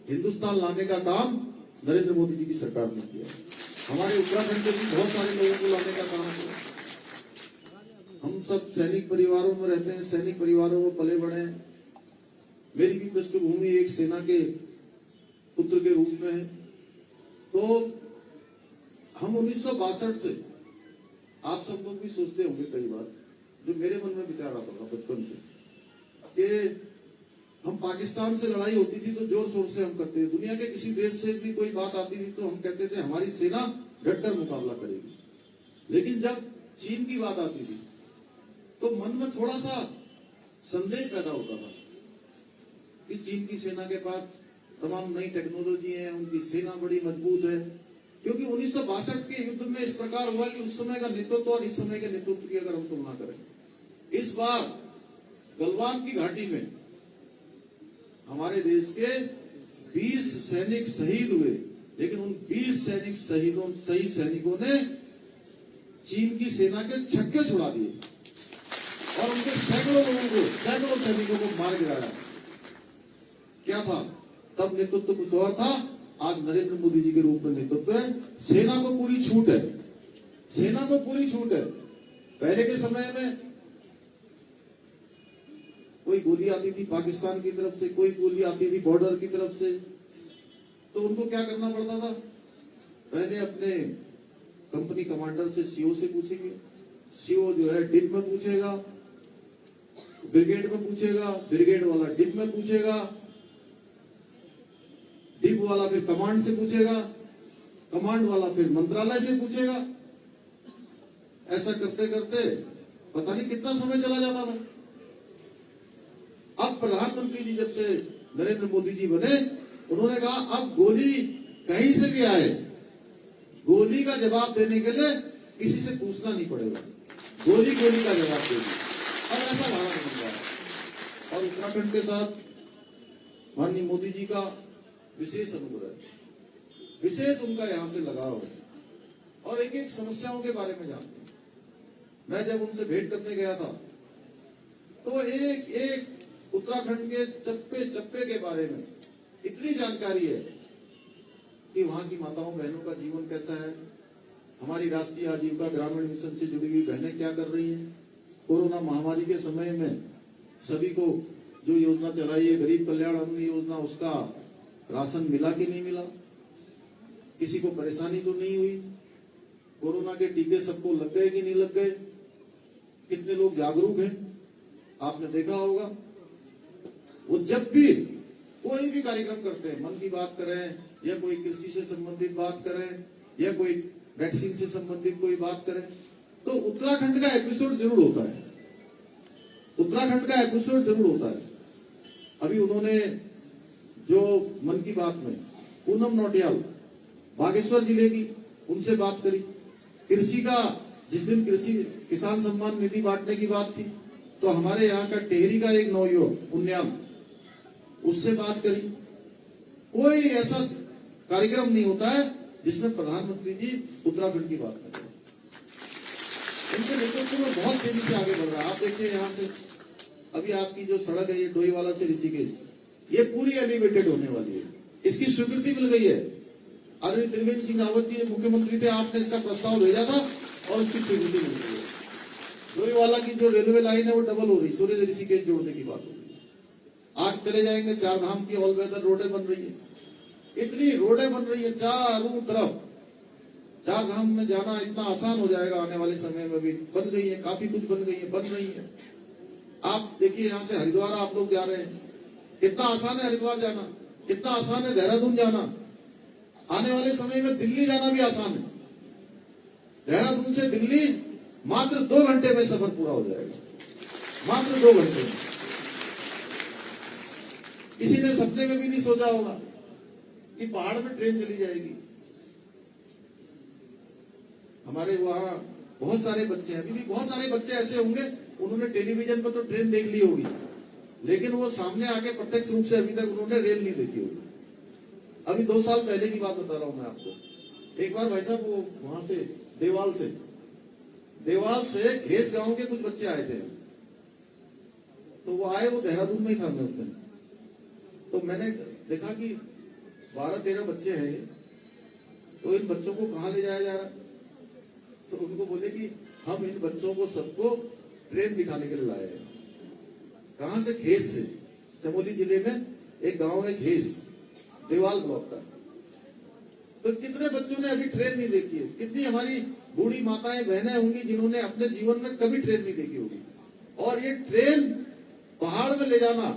[SPEAKER 5] हिंदुस्तान लाने का काम नरेंद्र मोदी जी की सरकार ने किया। हमारे उत्तराखंड के भी बहुत सारे लोगों को लाने का काम किया। हम सब सैनिक परिवारों में रहते हैं, सैनिक परिवारों में पले बढ़े हैं। मेरी भी पृष्ठभूमि एक सेना के पुत्र के रूप में है। तो हम 1962 से, आप सब लोग भी सोचते होंगे कई बार, जो मेरे मन में विचार आता था बचपन से, कि हम पाकिस्तान से लड़ाई होती थी तो जोर शोर से हम करते थे। दुनिया के किसी देश से भी कोई बात आती थी तो हम कहते थे हमारी सेना डटकर मुकाबला करेगी। लेकिन जब चीन की बात आती थी तो मन में थोड़ा सा संदेह पैदा होता था कि चीन की सेना के पास तमाम नई टेक्नोलॉजी है, उनकी सेना बड़ी मजबूत है। क्योंकि 1962 के युद्ध में इस प्रकार हुआ कि उस समय का नेतृत्व और इस समय के नेतृत्व की अगर हम तुलना करें, इस बार गलवान की घाटी में हमारे देश के 20 सैनिक शहीद हुए, लेकिन उन 20 शहीद सैनिकों ने चीन की सेना के छक्के छुड़ा दिए और उनके सैकड़ों सैनिकों को मार गिराया। क्या था तब? नेतृत्व कुछ और था। आज नरेंद्र मोदी जी के रूप में नेतृत्व है। सेना को पूरी छूट है, सेना को पूरी छूट है। पहले के समय में कोई गोली आती थी पाकिस्तान की तरफ से, कोई गोली आती थी बॉर्डर की तरफ से, तो उनको क्या करना पड़ता था? पहले अपने कंपनी कमांडर से, सीओ से पूछेंगे, सीओ जो है डिप में पूछेगा, ब्रिगेड में पूछेगा, ब्रिगेड वाला डिप में पूछेगा, डिप वाला फिर कमांड से पूछेगा, कमांड वाला फिर मंत्रालय से पूछेगा। ऐसा करते करते पता नहीं कितना समय चला जाता था। अब प्रधानमंत्री जी जब से नरेंद्र मोदी जी बने, उन्होंने कहा अब गोली कहीं से भी आए, गोली का जवाब देने के लिए किसी से पूछना नहीं पड़ेगा, गोली गोली का जवाब देगी। अब ऐसा भारत बन रहा है। और उत्तराखंड के साथ माननीय मोदी जी का विशेष अनुग्रह है, विशेष उनका यहां से लगाव है और एक एक समस्याओं के बारे में जानते हैं। मैं जब उनसे भेंट करने गया था तो एक एक उत्तराखंड के चप्पे चप्पे के बारे में इतनी जानकारी है कि वहां की माताओं बहनों का जीवन कैसा है, हमारी राष्ट्रीय आजीविका ग्रामीण मिशन से जुड़ी हुई बहनें क्या कर रही हैं, कोरोना महामारी के समय में सभी को जो योजना चलाई है गरीब कल्याण अन्न योजना, उसका राशन मिला कि नहीं मिला, किसी को परेशानी तो नहीं हुई, कोरोना के टीके सबको लग गए कि नहीं लग गए, कितने लोग जागरूक हैं, आपने देखा होगा। वो जब भी कोई भी कार्यक्रम करते हैं, मन की बात करें या कोई कृषि से संबंधित बात करें या कोई वैक्सीन से संबंधित कोई बात करें, तो उत्तराखंड का एपिसोड जरूर होता है, उत्तराखंड का एपिसोड जरूर होता है। अभी उन्होंने जो मन की बात में पूनम नौटियाल बागेश्वर जिले की, उनसे बात करी, कृषि का जिस दिन कृषि किसान सम्मान निधि बांटने की बात थी तो हमारे यहाँ का टेहरी का एक नौयुवक उन्याम, उससे बात करी। कोई ऐसा कार्यक्रम नहीं होता है जिसमें प्रधानमंत्री जी उत्तराखंड की बात करें। उनके नेतृत्व में बहुत तेजी से आगे बढ़ रहा है। आप देखिए यहाँ से अभी आपकी जो सड़क है ये डोईवाला से ऋषिकेश, ये पूरी एलिवेटेड होने वाली है, इसकी स्वीकृति मिल गई है। आदरणीय त्रिवेंद्र सिंह रावत जी मुख्यमंत्री थे, आपने इसका प्रस्ताव भेजा था और उसकी स्वीकृति मिल गई है। डोईवाला की जो रेलवे लाइन है वो डबल हो रही, सूर्य से ऋषिकेश जोड़ने की बात हो रही है। आज चले जाएंगे, 4 धाम की ऑल वेदर रोडें बन रही है, इतनी रोडें बन रही है चारों तरफ, 4 धाम में जाना इतना आसान हो जाएगा आने वाले समय में। भी बन गई है, काफी कुछ बन गई है, बन रही है। आप देखिए यहाँ से हरिद्वार आप लोग जा रहे हैं, कितना आसान है हरिद्वार जाना, कितना आसान है देहरादून जाना। आने वाले समय में दिल्ली जाना भी आसान है, देहरादून से दिल्ली मात्र 2 घंटे में सफर पूरा हो जाएगा, मात्र 2 घंटे में। किसी ने सपने में भी नहीं सोचा होगा कि पहाड़ में ट्रेन चली जाएगी। हमारे वहां बहुत सारे बच्चे हैं, अभी भी बहुत सारे बच्चे ऐसे होंगे, उन्होंने टेलीविजन पर तो ट्रेन देख ली होगी, लेकिन वो सामने आके प्रत्यक्ष रूप से अभी तक उन्होंने रेल नहीं देखी होगी। अभी 2 साल पहले की बात बता रहा हूं मैं आपको। एक बार भाई साहब वो वहां से देवाल से घेस गांव के कुछ बच्चे आए थे, तो वो आए, वो देहरादून में ही था मैं उस दिन। तो मैंने देखा कि 12-13 बच्चे हैं, तो इन बच्चों को कहां ले जाया जा रहा है? तो उनको बोले कि हम इन बच्चों को सबको ट्रेन दिखाने के लिए लाए हैं। कहां से? घेस से। चमोली जिले में एक गांव है घेस, देवाल ब्लॉक का। तो कितने बच्चों ने अभी ट्रेन नहीं देखी है? कितनी हमारी बूढ़ी माताएं बहनें होंगी जिन्होंने अपने जीवन में कभी ट्रेन नहीं देखी होगी। और ये ट्रेन पहाड़ में ले जाना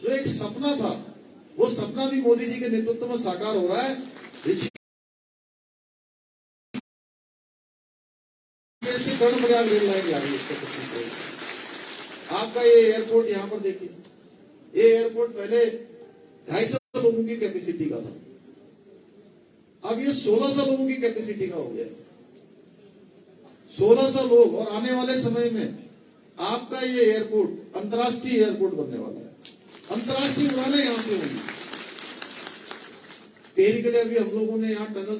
[SPEAKER 5] जो एक सपना था, वो सपना भी मोदी जी के नेतृत्व में साकार हो रहा है। ऐसे कर्णप्रयाग रेल लाइन जा रही है। आपका ये एयरपोर्ट यहां पर देखिए, ये एयरपोर्ट पहले 250 लोगों की कैपेसिटी का था, अब ये 1600 लोगों की कैपेसिटी का हो गया। 1600 लोग, और आने वाले समय में आपका ये एयरपोर्ट अंतर्राष्ट्रीय एयरपोर्ट बनने वाला है। अंतर्राष्ट्रीय उड़ानें यहां से होंगी। टेहरी के लिए अभी हम लोगों ने यहां टनल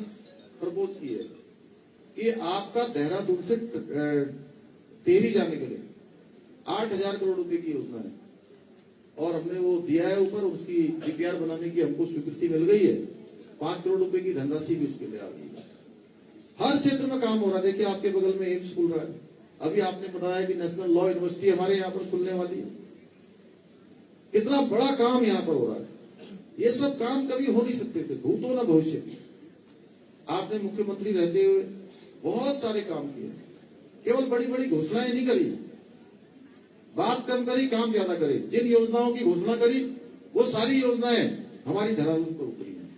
[SPEAKER 5] प्रपोज की है कि आपका देहरादून से टेहरी जाने के लिए 8,000 करोड़ रुपए की योजना है, और हमने वो दिया है ऊपर, उसकी डीपीआर बनाने की हमको स्वीकृति मिल गई है। 5 करोड़ रुपए की धनराशि भी उसके लिए आ गई है। हर क्षेत्र में काम हो रहा है। देखिए आपके बगल में एम्स खुल रहा है, अभी आपने बताया कि नेशनल लॉ यूनिवर्सिटी हमारे यहाँ पर खुलने वाली है। कितना बड़ा काम यहाँ पर हो रहा है। ये सब काम कभी हो नहीं सकते थे, भूतो न भविष्य। आपने मुख्यमंत्री रहते हुए बहुत सारे काम किए, केवल बड़ी बड़ी घोषणाएं नहीं करी, बात कम करी, काम ज्यादा करे। जिन योजनाओं की घोषणा करी वो सारी योजनाएं हमारी धरातल पर उतरी हैं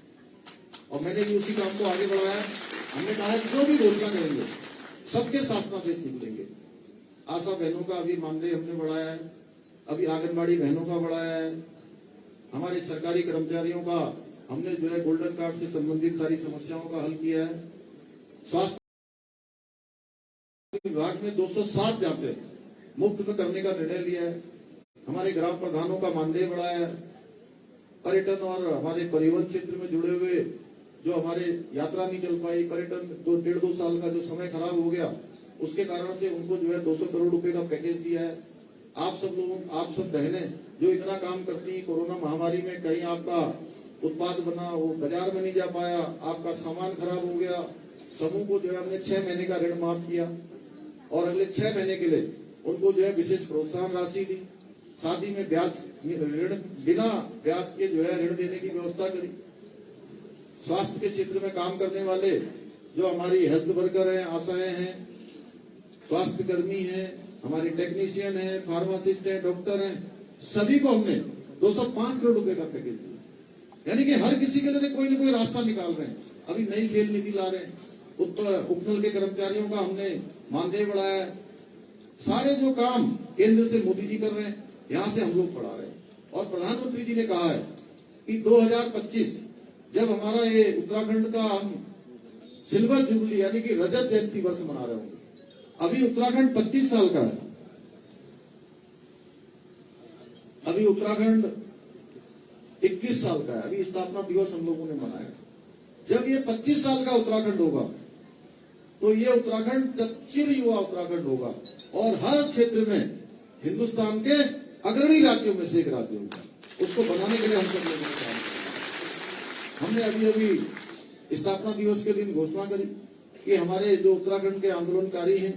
[SPEAKER 5] और मैंने भी उसी काम को आगे बढ़ाया। हमने कहा जो भी घोषणा करेंगे सबके शासनादेश निकलेंगे। आशा बहनों का अभी मानदेय हमने बढ़ाया है, अभी आंगनबाड़ी बहनों का बढ़ाया है, हमारे सरकारी कर्मचारियों का हमने जो है गोल्डन कार्ड से संबंधित सारी समस्याओं का हल किया है। स्वास्थ्य विभाग में 207 जांचें मुफ्त में करने का निर्णय लिया है। हमारे ग्राम प्रधानों का मानदेय बढ़ाया है। पर्यटन और हमारे परिवहन क्षेत्र में जुड़े हुए जो हमारे यात्रा नहीं चल पाई, पर्यटन 1.5-2 साल का जो समय खराब हो गया उसके कारण से उनको जो है 200 करोड़ रुपए का पैकेज दिया है। आप सब बहनें जो इतना काम करती हैं, कोरोना महामारी में कहीं आपका उत्पाद बना वो बाजार में नहीं जा पाया, आपका सामान खराब हो गया, समूह को जो है हमने 6 महीने का ऋण माफ किया और अगले 6 महीने के लिए उनको जो है विशेष प्रोत्साहन राशि दी। शादी में ब्याज ऋण बिना ब्याज के जो है ऋण देने की व्यवस्था करी। स्वास्थ्य के क्षेत्र में काम करने वाले जो हमारी हेल्थ वर्कर हैं, आशाएं हैं, स्वास्थ्य कर्मी हैं, हमारे टेक्नीशियन हैं, फार्मासिस्ट हैं, डॉक्टर हैं, सभी को हमने 205 करोड़ रुपए का पैकेज दिया। यानी कि हर किसी के लिए कोई न कोई रास्ता निकाल रहे हैं। अभी नई खेल नीति ला रहे हैं। उपनल के कर्मचारियों का हमने मानदेय बढ़ाया है। सारे जो काम केंद्र से मोदी जी कर रहे हैं, यहां से हम लोग बढ़ा रहे हैं। और प्रधानमंत्री जी ने कहा है कि 2025 जब हमारा ये उत्तराखंड का हम सिल्वर जुबली यानी कि रजत जयंती वर्ष मना रहे होंगे। अभी उत्तराखंड 25 साल का है। अभी उत्तराखंड 21 साल का है। अभी स्थापना दिवस हम लोगों ने मनाया। जब ये 25 साल का उत्तराखंड होगा तो ये उत्तराखंड जब चिर युवा उत्तराखंड होगा और हर क्षेत्र में हिंदुस्तान के अग्रणी राज्यों में से एक राज्य होगा। उसको बनाने के लिए हम सब लोगों ने काम किया। हमने अभी अभी स्थापना दिवस के दिन घोषणा करी कि हमारे जो उत्तराखंड के आंदोलनकारी हैं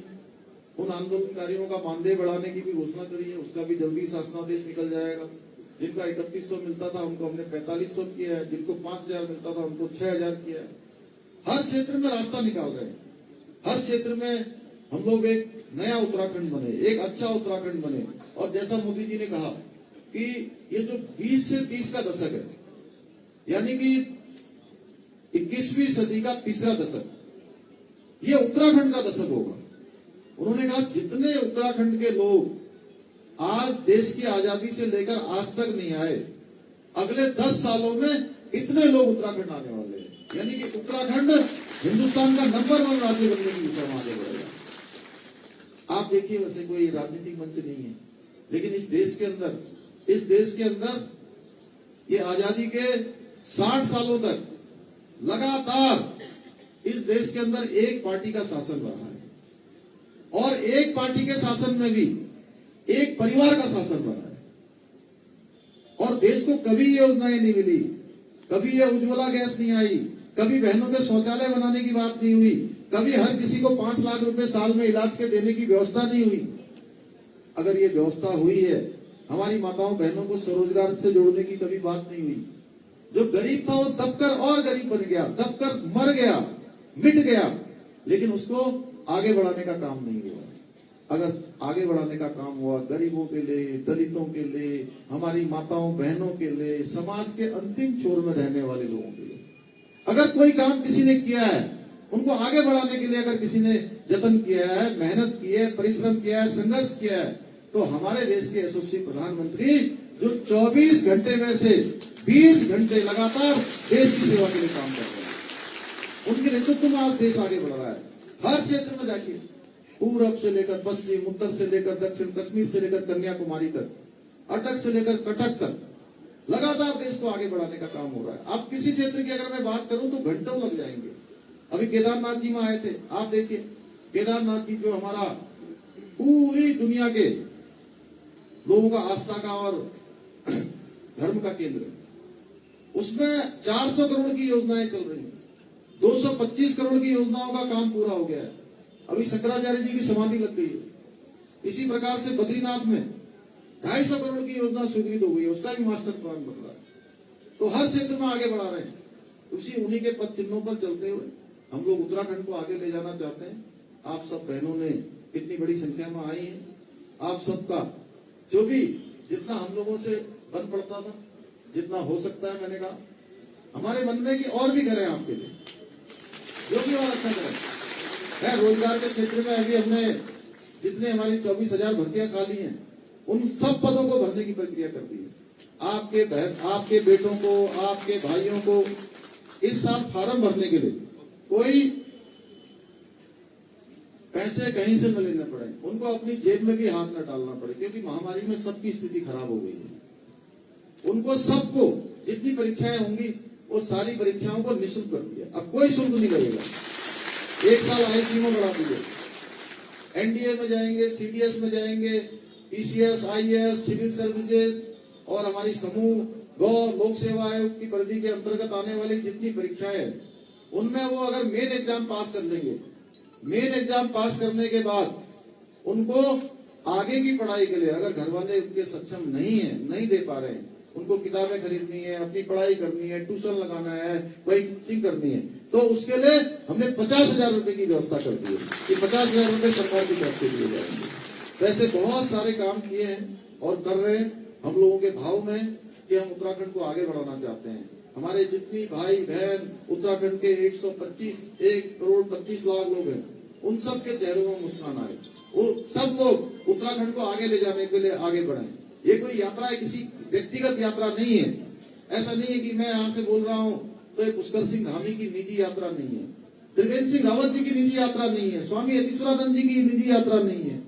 [SPEAKER 5] उन आंदोलनकारियों का मानदेय बढ़ाने की भी घोषणा करी है। उसका भी जल्दी शासनादेश निकल जाएगा। जिनका 3100 मिलता था उनको हमने 4500 किया है, जिनको 5000 मिलता था उनको 6000 किया है। हर क्षेत्र में रास्ता निकाल रहे हैं। हर क्षेत्र में हम लोग एक नया उत्तराखंड बने, एक अच्छा उत्तराखंड बने। और जैसा मोदी जी ने कहा कि ये जो 20 से 30 का दशक है यानी कि 21वीं सदी का तीसरा दशक, ये उत्तराखंड का दशक होगा। उन्होंने कहा जितने उत्तराखंड के लोग आज देश की आजादी से लेकर आज तक नहीं आए, अगले 10 सालों में इतने लोग उत्तराखंड आने वाले हैं। यानी कि उत्तराखंड हिंदुस्तान का नंबर 1 राज्य बनने की दिशा में आगे बढ़ेगा। आप देखिए, वैसे कोई राजनीतिक मंच नहीं है, लेकिन इस देश के अंदर ये आजादी के 60 सालों तक लगातार इस देश के अंदर एक पार्टी का शासन रहा है और एक पार्टी के शासन में भी एक परिवार का शासन रहा है। और देश को कभी ये योजनाएं नहीं मिली, कभी ये उज्ज्वला गैस नहीं आई, कभी बहनों के शौचालय बनाने की बात नहीं हुई, कभी हर किसी को 5 लाख रुपए साल में इलाज के देने की व्यवस्था नहीं हुई। अगर ये व्यवस्था हुई है, हमारी माताओं बहनों को स्वरोजगार से जोड़ने की कभी बात नहीं हुई। जो गरीब था वो दबकर और गरीब बन गया, दबकर मर गया, मिट गया, लेकिन उसको आगे बढ़ाने का काम नहीं हुआ। अगर आगे बढ़ाने का काम हुआ गरीबों के लिए, दलितों के लिए, हमारी माताओं बहनों के लिए, समाज के अंतिम छोर में रहने वाले लोगों के लिए, अगर कोई काम किसी ने किया है, उनको आगे बढ़ाने के लिए अगर किसी ने जतन किया है, मेहनत की है, परिश्रम किया है, संघर्ष किया है, तो हमारे देश के यशस्वी प्रधानमंत्री जो 24 घंटे में से 20 घंटे लगातार देश की सेवा के लिए काम कर रहे हैं, उनके नेतृत्व में आज देश आगे बढ़ रहा है। हर क्षेत्र में जाके पूरब से लेकर पश्चिम, उत्तर से लेकर दक्षिण, कश्मीर से लेकर कन्याकुमारी तक, अटक से लेकर कटक तक लगातार देश को आगे बढ़ाने का काम हो रहा है। अब किसी क्षेत्र की अगर मैं बात करूं तो घंटों लग जाएंगे। अभी केदारनाथ जी में आए थे, आप देखिए केदारनाथ जी जो हमारा पूरी दुनिया के लोगों का आस्था का और धर्म का केंद्र है, उसमें 400 करोड़ की योजनाएं चल रही हैं। 225 करोड़ की योजनाओं का काम पूरा हो गया है। अभी शंकराचार्य जी की समाधि लग गई है। इसी प्रकार से बद्रीनाथ में 250 करोड़ की योजना स्वीकृत हो गई है, उसका भी मास्टर प्लान बन रहा है। तो हर क्षेत्र में आगे बढ़ा रहे हैं। उसी उन्हीं के पद चिन्हों पर चलते हुए हम लोग उत्तराखंड को आगे ले जाना चाहते हैं। आप सब बहनों ने कितनी बड़ी संख्या में आई है, आप सबका जो भी जितना हम लोगों से बन पड़ता था, जितना हो सकता है, मैंने कहा हमारे मन में कि और भी करें आपके लिए, जो भी और अच्छा करें। रोजगार के क्षेत्र में अभी हमने जितने हमारी 24,000 भर्तियां खाली हैं, उन सब पदों को भरने की प्रक्रिया कर दी है। आपके बेटों को, आपके भाइयों को इस साल फार्म भरने के लिए कोई पैसे कहीं से न लेने पड़े, उनको अपनी जेब में भी हाथ न डालना पड़े, क्योंकि महामारी में सबकी स्थिति खराब हो गई है। उनको सबको जितनी परीक्षाएं होंगी वो सारी परीक्षाओं को निःशुल्क कर दिया। अब कोई शुल्क नहीं लगेगा। 1 साल आईसीयू में बढ़ा दिए, एनडीए में जाएंगे, सीडीएस में जाएंगे, पीसीएस, आईएएस, सिविल सर्विसेज और हमारी समूह गौ लोक सेवा आयोग की परिधि के अंतर्गत आने वाली जितनी परीक्षाएं हैं, उनमें वो अगर मेन एग्जाम पास कर लेंगे, मेन एग्जाम पास करने के बाद उनको आगे की पढ़ाई के लिए अगर घर वाले उनके सक्षम नहीं है, नहीं दे पा रहे हैं, उनको किताबें खरीदनी है, अपनी पढ़ाई करनी है, ट्यूशन लगाना है, कोई टीचिंग करनी है, तो उसके लिए हमने 50,000 रुपए की व्यवस्था कर दी है कि 50,000 रुपए सरकार की तरफ से दिए जाएंगे। तो ऐसे बहुत सारे काम किए हैं और कर रहे हैं हम लोगों के भाव में कि हम उत्तराखंड को आगे बढ़ाना चाहते हैं। हमारे जितनी भाई बहन उत्तराखंड के 1 करोड़ 25 लाख लोग हैं, उन सब के चेहरों में मुस्कान आए। वो सब लोग उत्तराखंड को आगे ले जाने के लिए आगे बढ़े। ये कोई यात्रा है, किसी व्यक्तिगत यात्रा नहीं है। ऐसा नहीं है कि मैं यहाँ से बोल रहा हूँ तो ये पुष्कर सिंह धामी की निजी यात्रा नहीं है, त्रिवेंद्र सिंह रावत जी की निजी यात्रा नहीं है, स्वामी यतीश्वरानंद जी की निजी यात्रा नहीं है।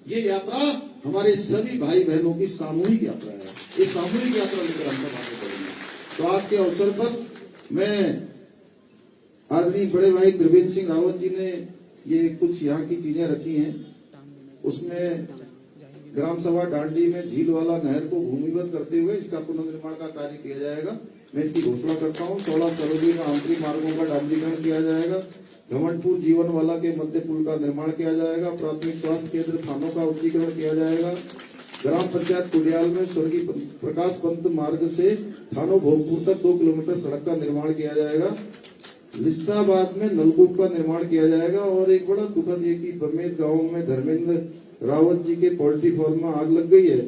[SPEAKER 5] ये यात्रा हमारे सभी भाई बहनों की सामूहिक यात्रा है। ये सामूहिक यात्रा लेकर हम सब आगे बढ़ेंगे। तो आज के अवसर पर मैं आदरणीय बड़े भाई त्रिवेंद्र सिंह रावत जी ने ये कुछ यहाँ की चीजें रखी हैं, उसमें ग्राम सभा डांडी में झील वाला नहर को भूमिगत करते हुए इसका पुनर्निर्माण का कार्य किया जाएगा। मैं इसकी घोषणा करता हूँ। 16 सरोगी में आंतरिक मार्गों का डांडीकरण किया जाएगा। घमंडपुर जीवन वाला के मध्य पुल का निर्माण किया जाएगा। प्राथमिक स्वास्थ्य केंद्र थानों का उच्चीकरण किया जाएगा। ग्राम पंचायत कुडियाल में स्वर्गीय प्रकाश पंत मार्ग से थानों भोगपुर तक 2 किलोमीटर सड़क का निर्माण किया जाएगा। लिस्टाबाद में नलकूप का निर्माण किया जाएगा। और एक बड़ा दुखद ये कि बमेत गांव में धर्मेंद्र रावत जी के पोल्ट्री फार्म में आग लग गई है।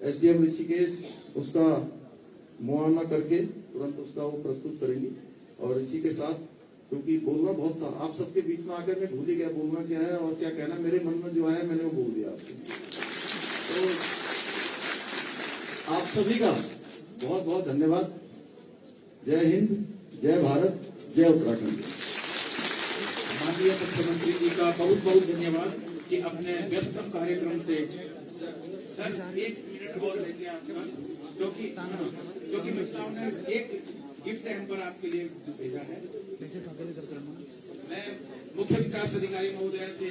[SPEAKER 5] एसडीएम ऋषिकेश उसका मुआयना करके तुरंत उसका वो प्रस्तुत करेंगे। और इसी के साथ, क्योंकि बोलना बहुत था, आप सबके बीच में आकर मैं भूल ही गया बोलना क्या है और क्या कहना। मेरे मन में जो आया मैंने वो बोल दिया आपसे। तो आप सभी का बहुत बहुत धन्यवाद। जय हिंद, जय भारत, जय उत्तराखंड।
[SPEAKER 1] माननीय मुख्यमंत्री जी का बहुत बहुत धन्यवाद कि अपने व्यस्तम कार्यक्रम से सर 1 मिनट और लेके आते हैं, क्योंकि महिलाओं ने एक गिफ्ट हैम्पर आपके लिए भेजा है। मैं मुख्य विकास अधिकारी महोदय से